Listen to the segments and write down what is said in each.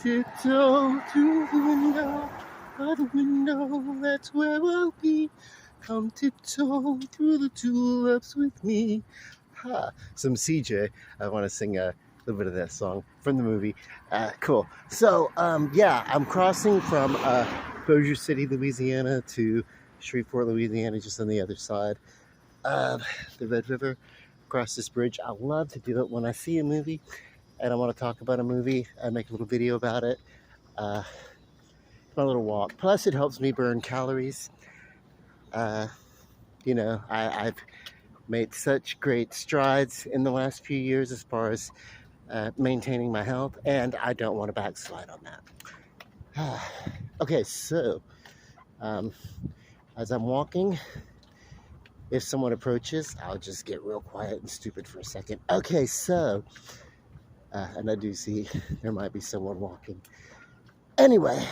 tiptoe to the window, by the window, that's where I'll be. Come tiptoe through the tulips with me. Ha. Some CJ. I want to sing a little bit of that song from the movie. Cool. So, yeah, I'm crossing from Bossier City, Louisiana to Shreveport, Louisiana, just on the other side of the Red River. Across this bridge. I love to do it when I see a movie and I want to talk about a movie. I make a little video about it. Uh, my little walk. Plus, it helps me burn calories. I've made such great strides in the last few years as far as maintaining my health, and I don't want to backslide on that. Okay, so as I'm walking, if someone approaches, I'll just get real quiet and stupid for a second. Okay, so, and I do see there might be someone walking. Anyway,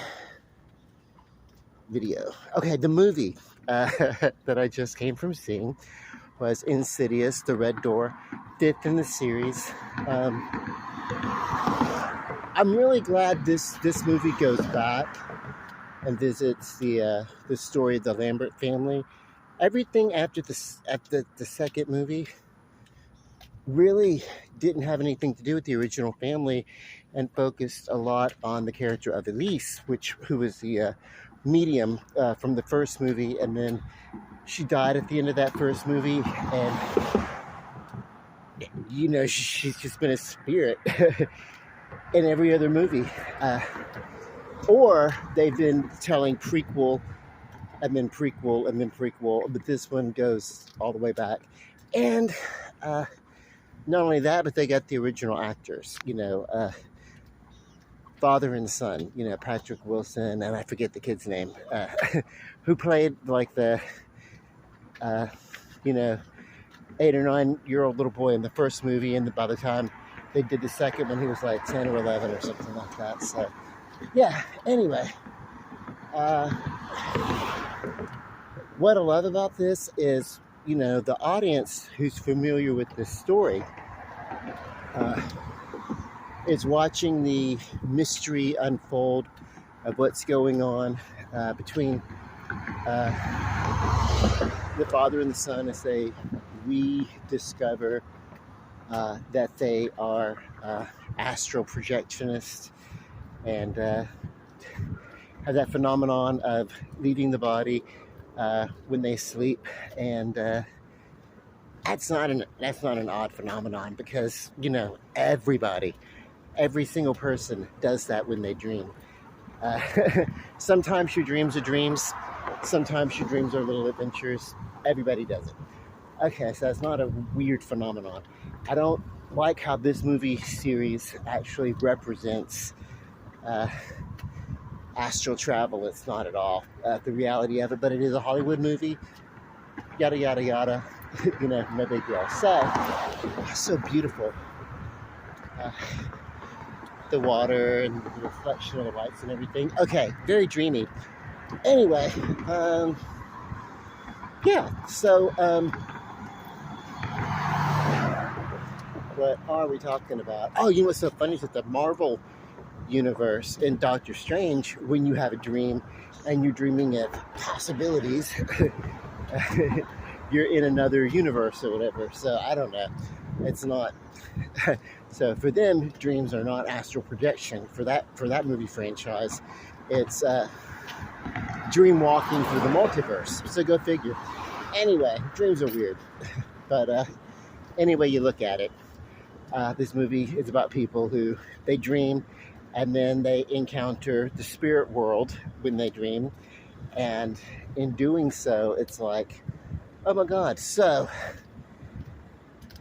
video. Okay, the movie that I just came from seeing was Insidious, The Red Door, 5th in the series. I'm really glad this movie goes back and visits the story of the Lambert family. Everything after the second movie really didn't have anything to do with the original family and focused a lot on the character of Elise, who was the medium from the first movie, and then she died at the end of that first movie, and she's just been a spirit in every other movie. Or they've been telling prequel and then prequel and then prequel, but this one goes all the way back. And not only that, but they got the original actors, father and son, Patrick Wilson, and I forget the kid's name, who played like the 8 or 9-year-old little boy in the first movie, and by the time they did the second one, he was like 10 or 11 or something like that. So, yeah, anyway. What I love about this is, the audience who's familiar with this story is watching the mystery unfold of what's going on between the father and the son as they rediscover that they are astral projectionists and have that phenomenon of leaving the body when they sleep, and that's not an odd phenomenon because every single person does that when they dream. Sometimes your dreams are dreams. Sometimes your dreams are little adventures. Everybody does it. Okay, so that's not a weird phenomenon. I don't like how this movie series actually represents astral travel. It's not at all the reality of it, but it is a Hollywood movie. Yada, yada, yada. No big deal. So beautiful. The water and the reflection of the lights and everything. Okay, very dreamy. Anyway, yeah, so, what are we talking about? Oh, what's so funny is that the Marvel universe in Doctor Strange, when you have a dream and you're dreaming of possibilities, you're in another universe or whatever. So, I don't know. It's not... So for them, dreams are not astral projection. For that movie franchise, it's dream walking through the multiverse. So go figure. Anyway, dreams are weird. But any way you look at it, this movie is about people who they dream and then they encounter the spirit world when they dream. And in doing so, it's like, oh my God. So...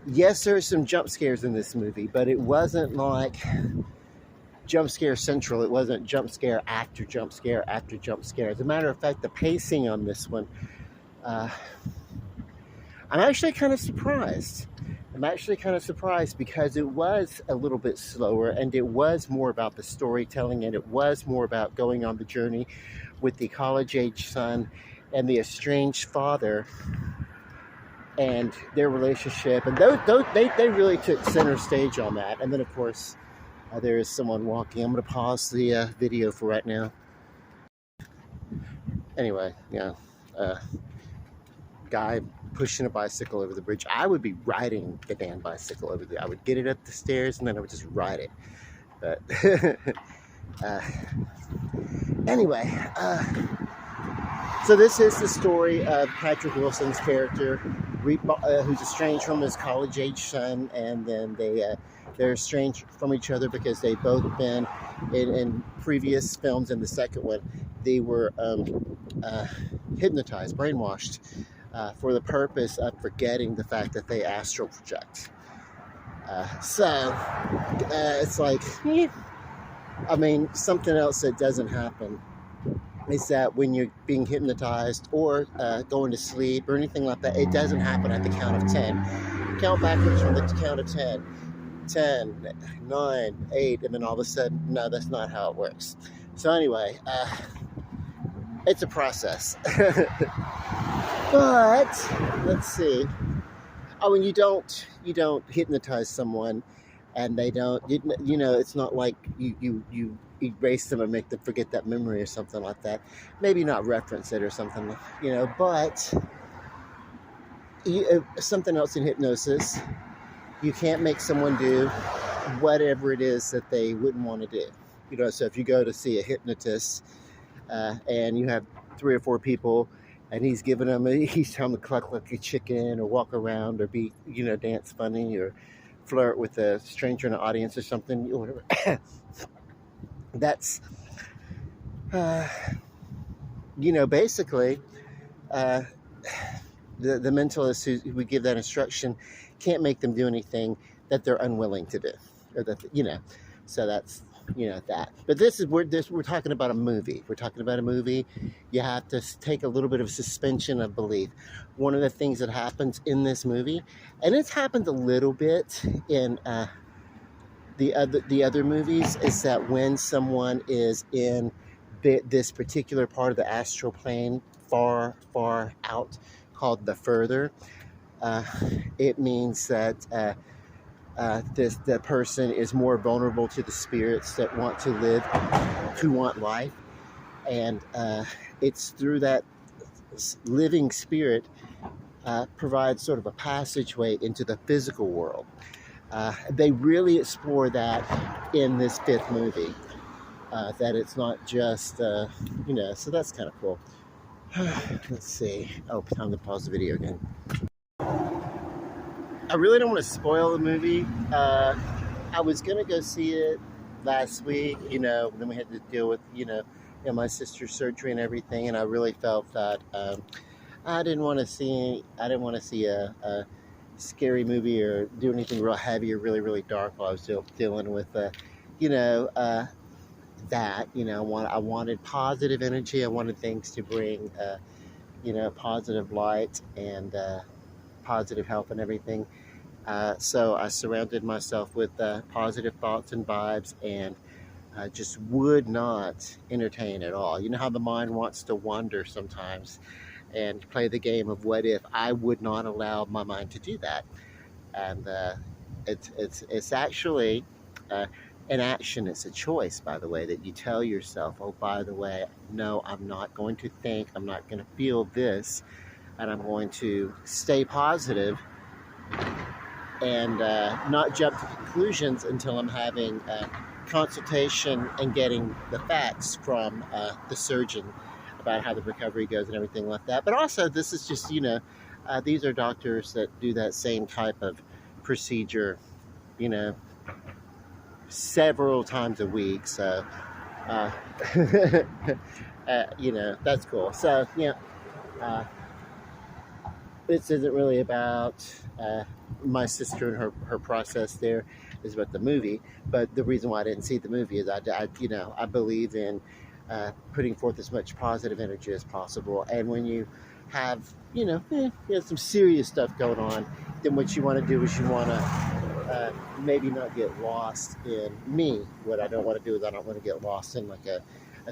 yes, there's some jump scares in this movie, but it wasn't like jump scare central. It wasn't jump scare after jump scare after jump scare. As a matter of fact, the pacing on this one, I'm actually kind of surprised. Because it was a little bit slower and it was more about the storytelling and it was more about going on the journey with the college-age son and the estranged father and their relationship, and they really took center stage on that. And then, of course, There is someone walking. I'm going to pause the video for right now. Anyway, yeah, uh, guy pushing a bicycle over the bridge. I would be riding the damn bicycle over I would get it up the stairs and then I would just ride it. But uh, anyway, so this is the story of Patrick Wilson's character, who's estranged from his college-age son, and then they're estranged from each other because they've both been in previous films. In the second one, they were hypnotized, brainwashed, for the purpose of forgetting the fact that they astral project. So it's like, I mean, something else that doesn't happen is that when you're being hypnotized or going to sleep or anything like that, it doesn't happen at the count of 10. Count backwards from the count of 10. 10, 9, 8, and then all of a sudden, no, that's not how it works. So anyway, it's a process. But let's see. Oh, and you don't hypnotize someone, and they don't. You know, it's not like you erase them and make them forget that memory or something like that. Maybe not reference it or something, you know. But something else in hypnosis, you can't make someone do whatever it is that they wouldn't want to do. You know, so if you go to see a hypnotist and you have 3 or 4 people, and he's telling them to cluck like a chicken, or walk around, or be, you know, dance funny, or flirt with a stranger in the audience or something, or whatever. That's, you know, basically, the mentalist who would give that instruction can't make them do anything that they're unwilling to do, or that, you know. So that's, you know, that. But we're talking about a movie. We're talking about a movie. You have to take a little bit of suspension of belief. One of the things that happens in this movie, and it's happened a little bit in the other movies, is that when someone is in this particular part of the astral plane, far out, called the further, it means that the person is more vulnerable to the spirits that want to live, who want life, and it's through that living spirit provides sort of a passageway into the physical world. They really explore that in this 5th movie, that it's not just, you know, so that's kind of cool. Let's see. Oh, time to pause the video again. I really don't want to spoil the movie. I was going to go see it last week, you know, then we had to deal with, you know, my sister's surgery and everything, and I really felt that I didn't want to see a scary movie or do anything real heavy or really dark while I was still dealing with, you know, that, you know, I wanted positive energy. I wanted things to bring, you know, positive light and positive health and everything. So I surrounded myself with positive thoughts and vibes, and just would not entertain at all. You know how the mind wants to wander sometimes and play the game of what if. I would not allow my mind to do that. And it's actually an action. It's a choice, by the way, that you tell yourself, oh, by the way, no, I'm not going to think, I'm not going to feel this, and I'm going to stay positive and not jump to conclusions until I'm having a consultation and getting the facts from the surgeon about how the recovery goes and everything like that. But also, this is just, you know, these are doctors that do that same type of procedure, you know, several times a week. So, you know, that's cool. So, yeah. This isn't really about my sister and her process there. It's about the movie. But the reason why I didn't see the movie is you know, I believe in putting forth as much positive energy as possible. And when you have, you know, some serious stuff going on, then what you want to do is you want to maybe not get lost in me. What I don't want to do is I don't want to get lost in like a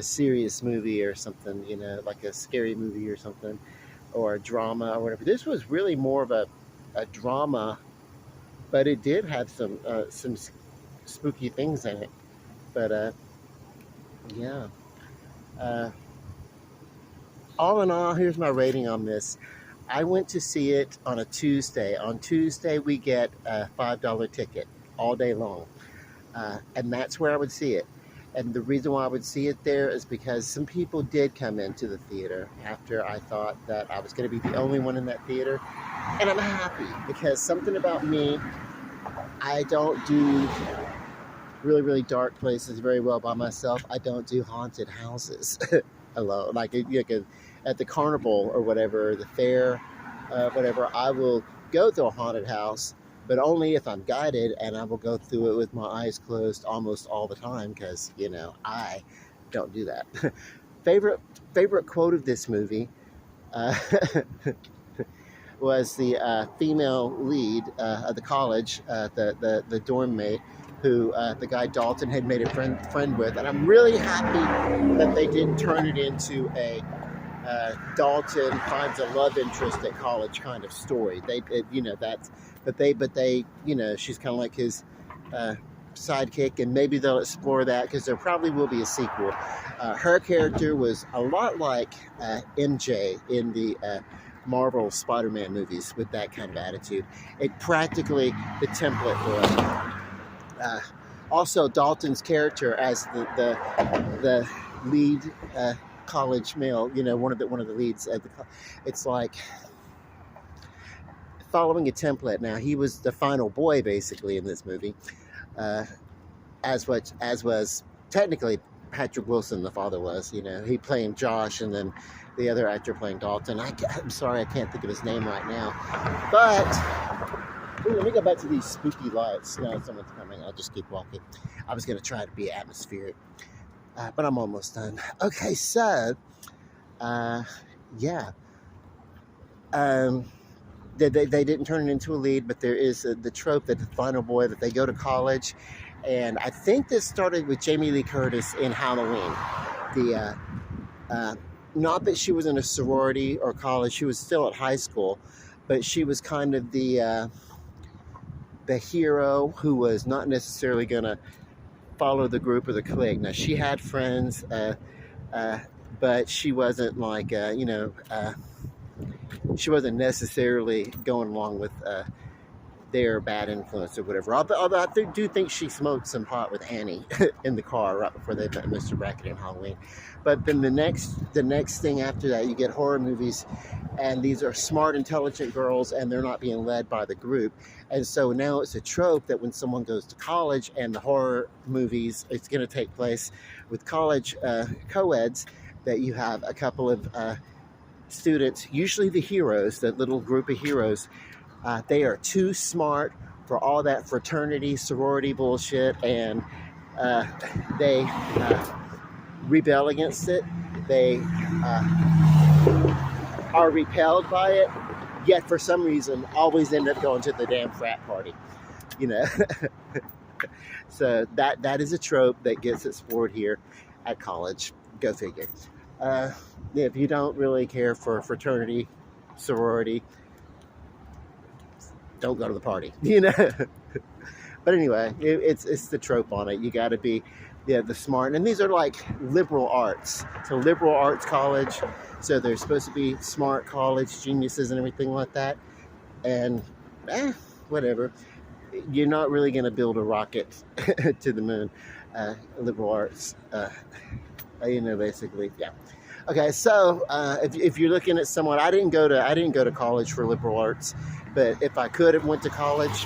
serious movie or something, you know, like a scary movie or something, or a drama or whatever. This was really more of a drama, but it did have some spooky things in it. But yeah. Uh, all in all, here's my rating on this. I went to see it on a Tuesday. On Tuesday, we get a $5 ticket all day long. And that's where I would see it. And the reason why I would see it there is because some people did come into the theater after I thought that I was going to be the only one in that theater. And I'm happy because something about me, I don't do really, really dark places very well by myself. I don't do haunted houses alone. Like at the carnival or whatever, the fair, whatever, I will go to a haunted house, but only if I'm guided, and I will go through it with my eyes closed almost all the time because, I don't do that. favorite quote of this movie uh, was the female lead of the college, the dorm mate, who the guy Dalton had made a friend with, and I'm really happy that they didn't turn it into a Dalton finds a love interest at college kind of story. She's kind of like his sidekick, and maybe they'll explore that because there probably will be a sequel. Her character was a lot like MJ in the Marvel Spider-Man movies with that kind of attitude. It practically the template for it. Also, Dalton's character as the lead college male, one of the leads at it's like following a template. Now, he was the final boy basically in this movie, as was technically Patrick Wilson, the father was. He playing Josh, and then the other actor playing Dalton. I'm sorry, I can't think of his name right now. But let me go back to these spooky lights. Now someone's coming. I'll just keep walking. I was going to try to be atmospheric, but I'm almost done. Okay, so yeah. They didn't turn it into a lead, but there is the trope that the final boy, that they go to college. And I think this started with Jamie Lee Curtis in Halloween. Not that she was in a sorority or college, she was still at high school, but she was kind of the hero who was not necessarily going to follow the group or the clique. Now, she had friends, but she wasn't like, she wasn't necessarily going along with their bad influence or whatever. Although I do think she smoked some pot with Annie in the car right before they met Mr. Brackett in Halloween. But then the next thing after that, you get horror movies, and these are smart, intelligent girls, and they're not being led by the group. And so now it's a trope that when someone goes to college and the horror movies, it's going to take place with college co-eds, that you have a couple of students, usually the heroes, that little group of heroes, they are too smart for all that fraternity, sorority bullshit, and they rebel against it. They are repelled by it, yet for some reason always end up going to the damn frat party. So that is a trope that gets explored here at college. Go figure. If you don't really care for fraternity, sorority, don't go to the party, But anyway, it's the trope on it. You got to be the smart. And these are like liberal arts. So liberal arts college. So they're supposed to be smart college geniuses and everything like that. And whatever. You're not really going to build a rocket to the moon. Liberal arts. Basically, yeah. Okay, so if you're looking at someone, I didn't go to college for liberal arts, but if I could have went to college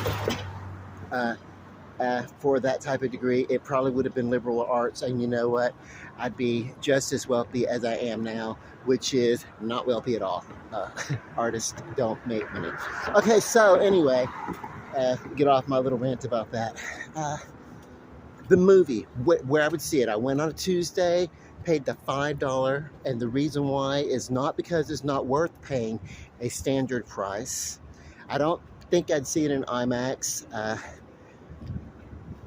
for that type of degree, it probably would have been liberal arts. And you know what? I'd be just as wealthy as I am now, which is not wealthy at all. Artists don't make money. Okay, so anyway, get off my little rant about that. The movie, where I would see it, I went on a Tuesday, paid the $5, and the reason why is not because it's not worth paying a standard price. I don't think I'd see it in IMAX.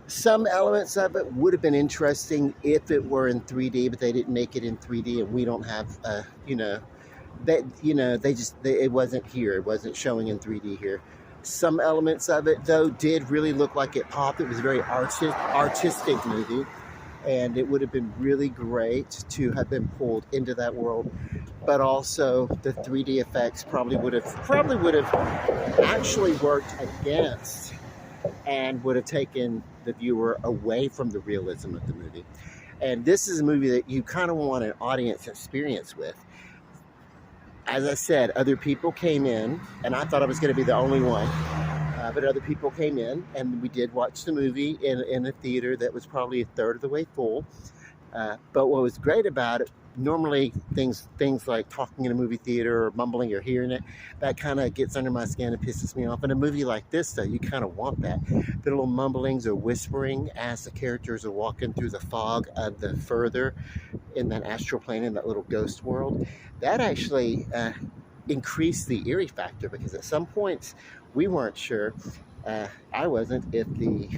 Some elements of it would have been interesting if it were in 3D, but they didn't make it in 3D, and we don't have, it wasn't here. It wasn't showing in 3D here. Some elements of it, though, did really look like it popped. It was a very artistic movie, and it would have been really great to have been pulled into that world. But also, the 3D effects probably would have actually worked against and would have taken the viewer away from the realism of the movie. And this is a movie that you kind of want an audience experience with. As I said, other people came in, and I thought I was going to be the only one. But other people came in, and we did watch the movie in a theater that was probably a third of the way full. But what was great about it, normally things like talking in a movie theater or mumbling or hearing it, that kind of gets under my skin and pisses me off. In a movie like this, though, you kind of want that. The little mumblings or whispering as the characters are walking through the fog of the further in that astral plane, in that little ghost world, that actually increased the eerie factor, because at some points we weren't sure, I wasn't, if the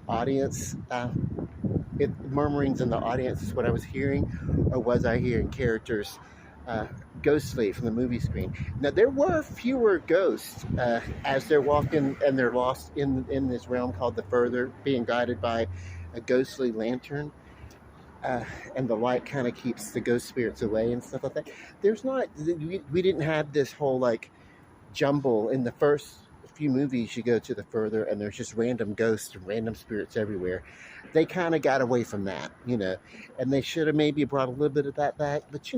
audience, if murmurings in the audience is what I was hearing, or was I hearing characters ghostly from the movie screen. Now, there were fewer ghosts as they're walking and they're lost in this realm called the Further, being guided by a ghostly lantern. And the light kind of keeps the ghost spirits away and stuff like that. There's not, we didn't have this whole like jumble. In the first few movies, you go to the Further and there's just random ghosts and random spirits everywhere. They kind of got away from that, and they should have maybe brought a little bit of that back, but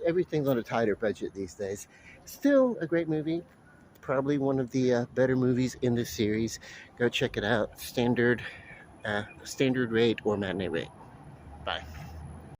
everything's on a tighter budget these days. Still a great movie, probably one of the better movies in this series. Go check it out. Standard rate or matinee rate. Bye.